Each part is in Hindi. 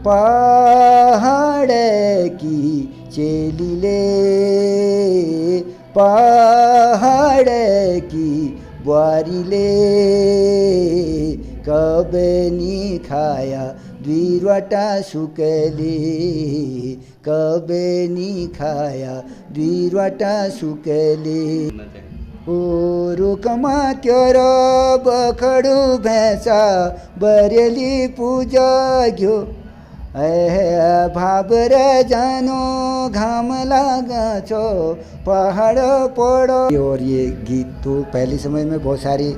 पहाड़ की चेलीले पहाड़ की बुआरीले कबनी खाया द्विरवटा सुकले कबनी खाया द्विरवटा सुकले ओ रुकमा त्योर बखडू भैंसा बरेली पूजा घ्यो भाबर जानो घाम लागा छो पहाड़ पड़ो। और ये गीत तो पहले समय में बहुत सारे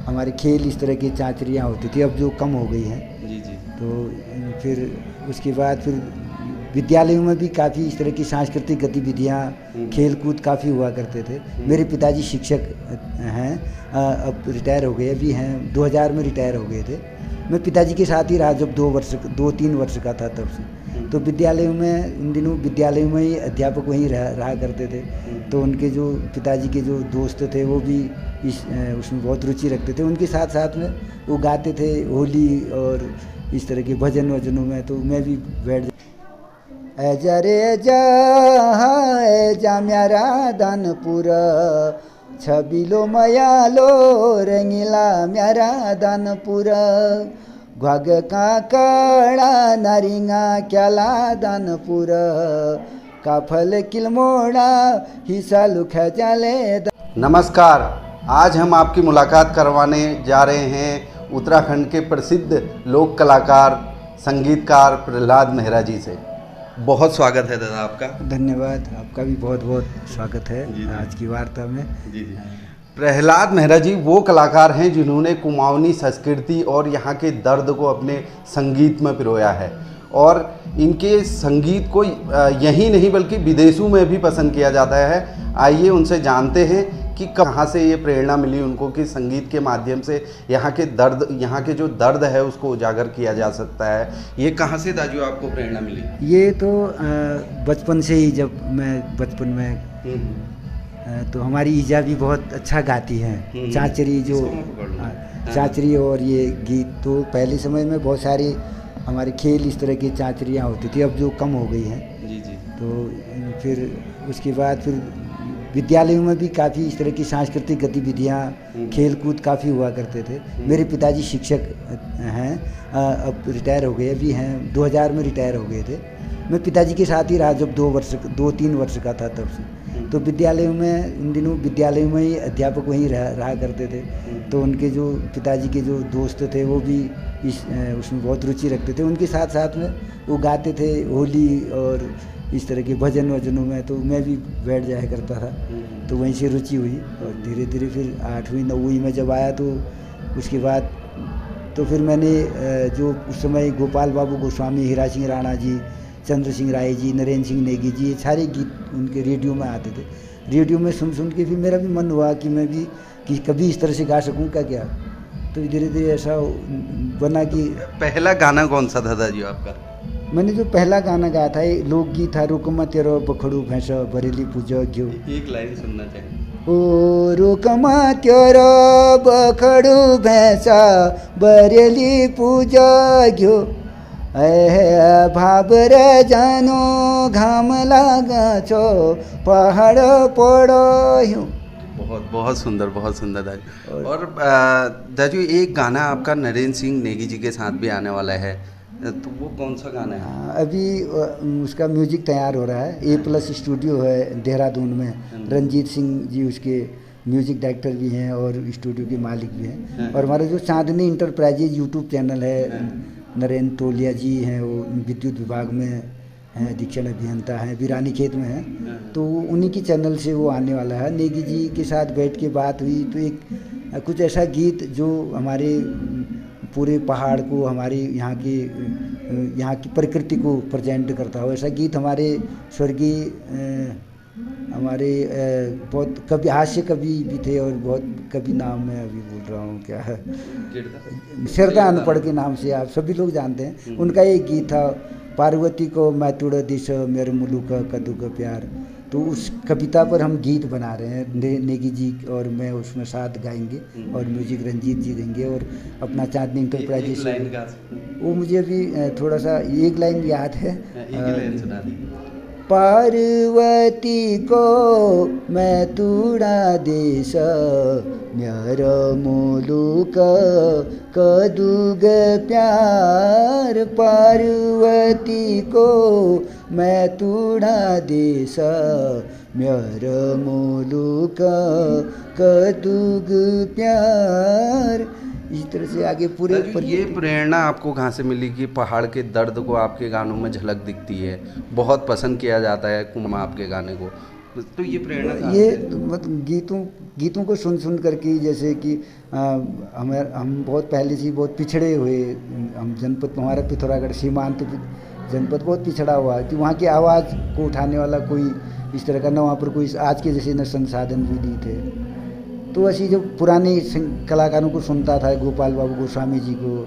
हमारे खेल इस तरह की चांचरियाँ होती थी, अब जो कम हो गई हैं। जी जी। तो फिर उसके बाद फिर विद्यालयों में भी काफ़ी इस तरह की सांस्कृतिक गतिविधियाँ खेल कूद काफ़ी हुआ करते थे। मेरे पिताजी शिक्षक हैं, अब रिटायर हो गए, अभी हैं 2000 में रिटायर हो गए थे। मैं पिताजी के साथ ही रहा जब 2-3 वर्ष का था तब से। तो विद्यालयों में इन दिनों विद्यालयों में ही अध्यापक वहीं रहा करते थे। तो उनके जो पिताजी के जो दोस्त थे वो भी उसमें बहुत रुचि रखते थे। उनके साथ साथ में वो गाते थे होली और इस तरह के भजन वजनों में, तो मैं भी बैठ एजा रे एजा म्यारा दानपुर छबिलो मयालो रंगीला म्यारा दानपुर घ्वाग काकड़ा नारिंगा क्याला दानपुर काफल किलमोड़ा हिस्सा लुखा जाले। नमस्कार, आज हम आपकी मुलाकात करवाने जा रहे हैं उत्तराखंड के प्रसिद्ध लोक कलाकार संगीतकार प्रहलाद मेहरा जी से। बहुत स्वागत है दादा आपका। धन्यवाद, आपका भी बहुत बहुत स्वागत है आज की वार्ता में। जी जी। प्रहलाद मेहरा जी वो कलाकार हैं जिन्होंने कुमाऊनी संस्कृति और यहाँ के दर्द को अपने संगीत में पिरोया है, और इनके संगीत को यहीं नहीं बल्कि विदेशों में भी पसंद किया जाता है। आइए उनसे जानते हैं कि कहाँ से ये प्रेरणा मिली उनको कि संगीत के माध्यम से यहाँ के जो दर्द है उसको उजागर किया जा सकता है। ये कहाँ से दाजू आपको प्रेरणा मिली? ये तो बचपन से ही, जब मैं बचपन में तो हमारी ईजा भी बहुत अच्छा गाती हैं चांचरी, जो चांचरी और ये गीत तो पहले समय में बहुत सारे हमारे खेल इस तरह की चांचरियाँ होती थी, अब जो कम हो गई हैं। जी जी। तो फिर उसके बाद फिर विद्यालयों में भी काफ़ी इस तरह की सांस्कृतिक गतिविधियाँ खेल कूद काफ़ी हुआ करते थे। मेरे पिताजी शिक्षक हैं, अब रिटायर हो गए, अभी हैं 2000 में रिटायर हो गए थे। मैं पिताजी के साथ ही रहा जब 2-3 वर्ष का था तब से। तो विद्यालयों में इन दिनों विद्यालयों में ही अध्यापक वहीं रहा करते थे। तो उनके जो पिताजी के जो दोस्त थे वो भी उसमें बहुत रुचि रखते थे। उनके साथ साथ में वो गाते थे होली और इस तरह के भजन वजनों में, तो मैं भी बैठ जाया करता था। तो वहीं से रुचि हुई और धीरे धीरे फिर 8वीं-9वीं में जब आया तो उसके बाद तो फिर मैंने जो उस समय गोपाल बाबू गोस्वामी, हीरा सिंह राणा जी, चंद्र सिंह राय जी, नरेंद्र सिंह नेगी जी, ये सारे गीत उनके रेडियो में आते थे। रेडियो में सुन के फिर मेरा भी मन हुआ कि मैं भी कि कभी इस तरह से गा सकूँ क्या। तो धीरे धीरे ऐसा बना कि पहला गाना कौन सा था दादी आपका? मैंने जो पहला गाना गाया था ये लोकगीत था, रुकमा तेरो बखड़ू भैंसा बरेली पूजा घ्यो। एक लाइन सुनना चाहिए। ओ रुकमा तेरो बखड़ू भैंसा बरेली पूजा घ्यो भाबर जानो घाम लागा छो पहाड़ पड़ो ह्यूँ। बहुत बहुत सुंदर दाजू। और दाजू एक गाना आपका नरेंद्र सिंह नेगी जी के साथ भी आने वाला है, तो वो कौन सा गाना है? अभी उसका म्यूजिक तैयार हो रहा है। A+ स्टूडियो है देहरादून में, रंजीत सिंह जी उसके म्यूजिक डायरेक्टर भी हैं और स्टूडियो के मालिक भी हैं। और हमारा जो चांदनी इंटरप्राइजेज यूट्यूब चैनल है, नरेंद्र तोलिया जी हैं, वो विद्युत विभाग में हैं, अधीक्षण अभियंता हैं, वीरानी खेत में हैं। तो उन्हीं की चैनल से वो आने वाला है। नेगी जी के साथ बैठ के बात हुई तो एक कुछ ऐसा गीत जो हमारे पूरे पहाड़ को, हमारी यहाँ की प्रकृति को प्रेजेंट करता हो, ऐसा गीत हमारे स्वर्गीय हमारे बहुत कवि, हास्य कवि भी थे और बहुत कवि, नाम मैं अभी बोल रहा हूँ क्या है, शेरदा अनपढ़ के नाम से आप सभी लोग जानते हैं। उनका एक गीत था, पार्वती को मैं तुड़ दिश मेरे मुलुक कदू का प्यार। तो उस कविता पर हम गीत बना रहे हैं। नेगी जी और मैं उसमें साथ गाएंगे और म्यूजिक रंजीत जी देंगे और अपना चांदनी इंटरप्राइजेस। वो मुझे अभी थोड़ा सा एक लाइन याद है। पार्वती को मैं तूड़ा देश म्यार मुलुक कदुग प्यार। पार्वती को मैं तूड़ा देश म्यार मुलुक कदुग प्यार। इस तरह से आगे पूरे ये प्रेरणा आपको कहाँ से मिली कि पहाड़ के दर्द को आपके गानों में झलक दिखती है, बहुत पसंद किया जाता है कुमाऊनी आपके गाने को, तो ये प्रेरणा ये मतलब गीतों को सुन करके, जैसे कि हम बहुत पहले से बहुत पिछड़े हुए, हम जनपद हमारा पिथौरागढ़ सीमांत जनपद बहुत पिछड़ा हुआ है कि वहाँ की आवाज़ को उठाने वाला कोई इस तरह का न वहाँ पर कोई आज के जैसे न संसाधन भी नहीं थे। तो ऐसी जो पुराने कलाकारों को सुनता था, गोपाल बाबू गोस्वामी जी को,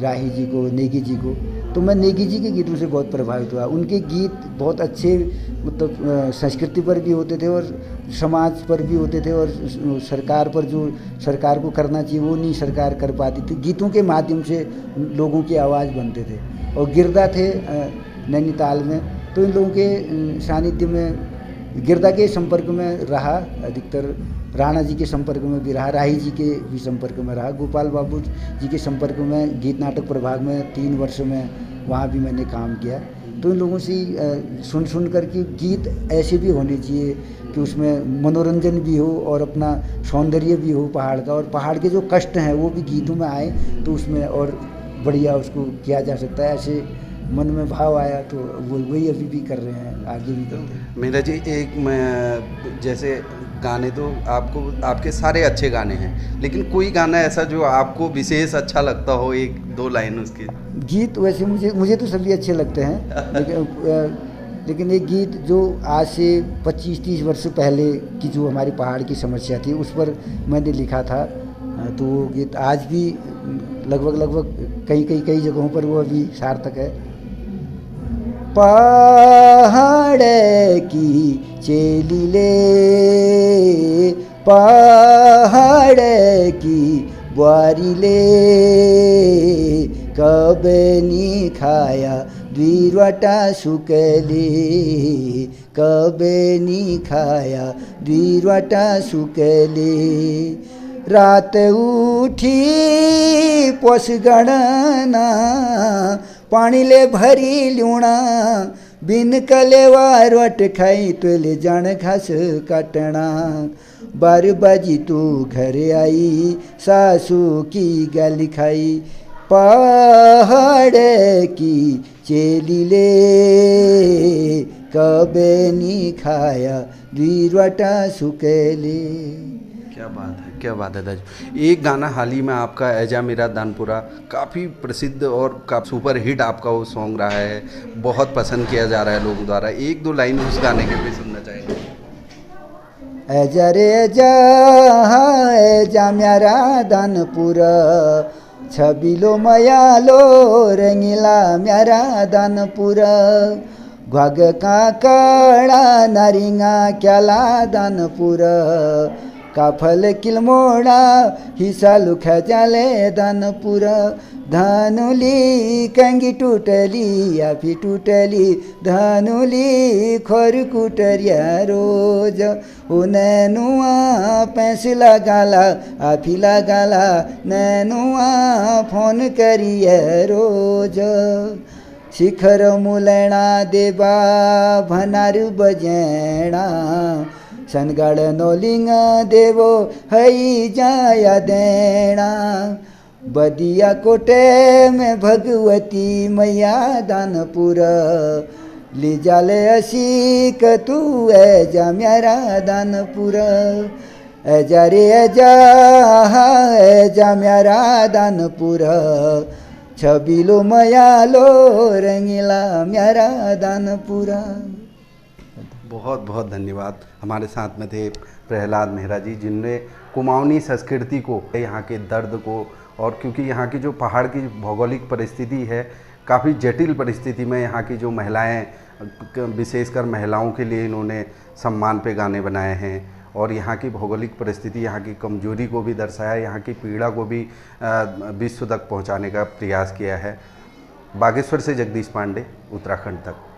राही जी को, नेगी जी को, तो मैं नेगी जी के गीतों से बहुत प्रभावित हुआ। उनके गीत बहुत अच्छे, मतलब संस्कृति पर भी होते थे और समाज पर भी होते थे और सरकार पर जो सरकार को करना चाहिए वो नहीं सरकार कर पाती थी। गीतों के माध्यम से लोगों की आवाज़ बनते थे। और गिरदा थे नैनीताल में, तो इन लोगों के सानिध्य में, गिरदा के संपर्क में रहा, अधिकतर राणा जी के संपर्क में भी रहा, राही जी के भी संपर्क में रहा, गोपाल बाबू जी के संपर्क में गीत नाटक प्रभाग में 3 वर्ष में वहाँ भी मैंने काम किया। तो इन लोगों से सुन कर के गीत ऐसे भी होने चाहिए कि उसमें मनोरंजन भी हो और अपना सौंदर्य भी हो पहाड़ का, और पहाड़ के जो कष्ट हैं वो भी गीतों में आए तो उसमें और बढ़िया उसको किया जा सकता है। ऐसे मन में भाव आया तो वही अभी भी कर रहे हैं, आगे भी करते हैं। मेरा जी मैं जैसे गाने तो आपके सारे अच्छे गाने हैं, लेकिन कोई गाना ऐसा जो आपको विशेष अच्छा लगता हो, 1-2 लाइन उसके? गीत वैसे मुझे तो सभी अच्छे लगते हैं, लेकिन एक गीत जो आज से 25-30 वर्ष पहले की जो हमारी पहाड़ की समस्या थी उस पर मैंने लिखा था, तो वो गीत आज भी लगभग कई जगहों पर वो अभी सार्थक है। पहाड़ की चेली ले, पहाड़ की बुआरी ले, कब नी खाया द्विरवटा सुकले, कब नी खाया द्विरवटा सुकले। रात उठी पोस गणना, पानी ले भरी लूणा, बिन कलेवार वट खाई तुले जान घास काटना। 12 बजी तू घर आई, सासू की गाली खाई, पहाड़ की चेली ले, कबे नी खाया द्विरवटा सुकेले। क्या बात है दाजू। एक गाना हाल ही में आपका ऐजा मेरा दानपुरा काफ़ी प्रसिद्ध और काफ़ी सुपर हिट आपका वो सॉन्ग रहा है, बहुत पसंद किया जा रहा है लोगों द्वारा। 1-2 लाइन उस गाने के भी सुनना चाहेंगे? ऐजा रे ऐजा मेरा दानपुरा, छबिलो मयालो रंगीला मेरा दानपुरा, घग का कड़ा नारिंगा क्याला दानपुरा, काफल किलमोड़ा हिस्सा लुखा जाले दानपुरा। धानुली कंगी टूटली आफी टूटली, धानुली खोर कुटरिया रोज, नैनुआ पैसे लगाला आफी लगाला, नैनुआ फोन करिए रोज। शिखर मुलैना देबा भनार बजेणा, सनगढ़ नौलिंग देवो हई जाया देना, बदिया कोटे में भगवती मैया दानपुरा, ले जाले असीक तू ऐजा मेरा दानपुरा, ऐजा रे ऐजा मेरा दानपुरा, छबिलो मयालो रंगीला मेरा दानपुरा। बहुत बहुत धन्यवाद। हमारे साथ में थे प्रहलाद मेहरा जी, जिनने कुमाऊनी संस्कृति को, यहाँ के दर्द को, और क्योंकि यहाँ की जो पहाड़ की भौगोलिक परिस्थिति है काफ़ी जटिल परिस्थिति में यहाँ की जो महिलाएं, विशेषकर महिलाओं के लिए इन्होंने सम्मान पे गाने बनाए हैं और यहाँ की भौगोलिक परिस्थिति, यहाँ की कमजोरी को भी दर्शाया, यहाँ की पीड़ा को भी विश्व तक पहुँचाने का प्रयास किया है। बागेश्वर से जगदीश पांडे, उत्तराखंड तक।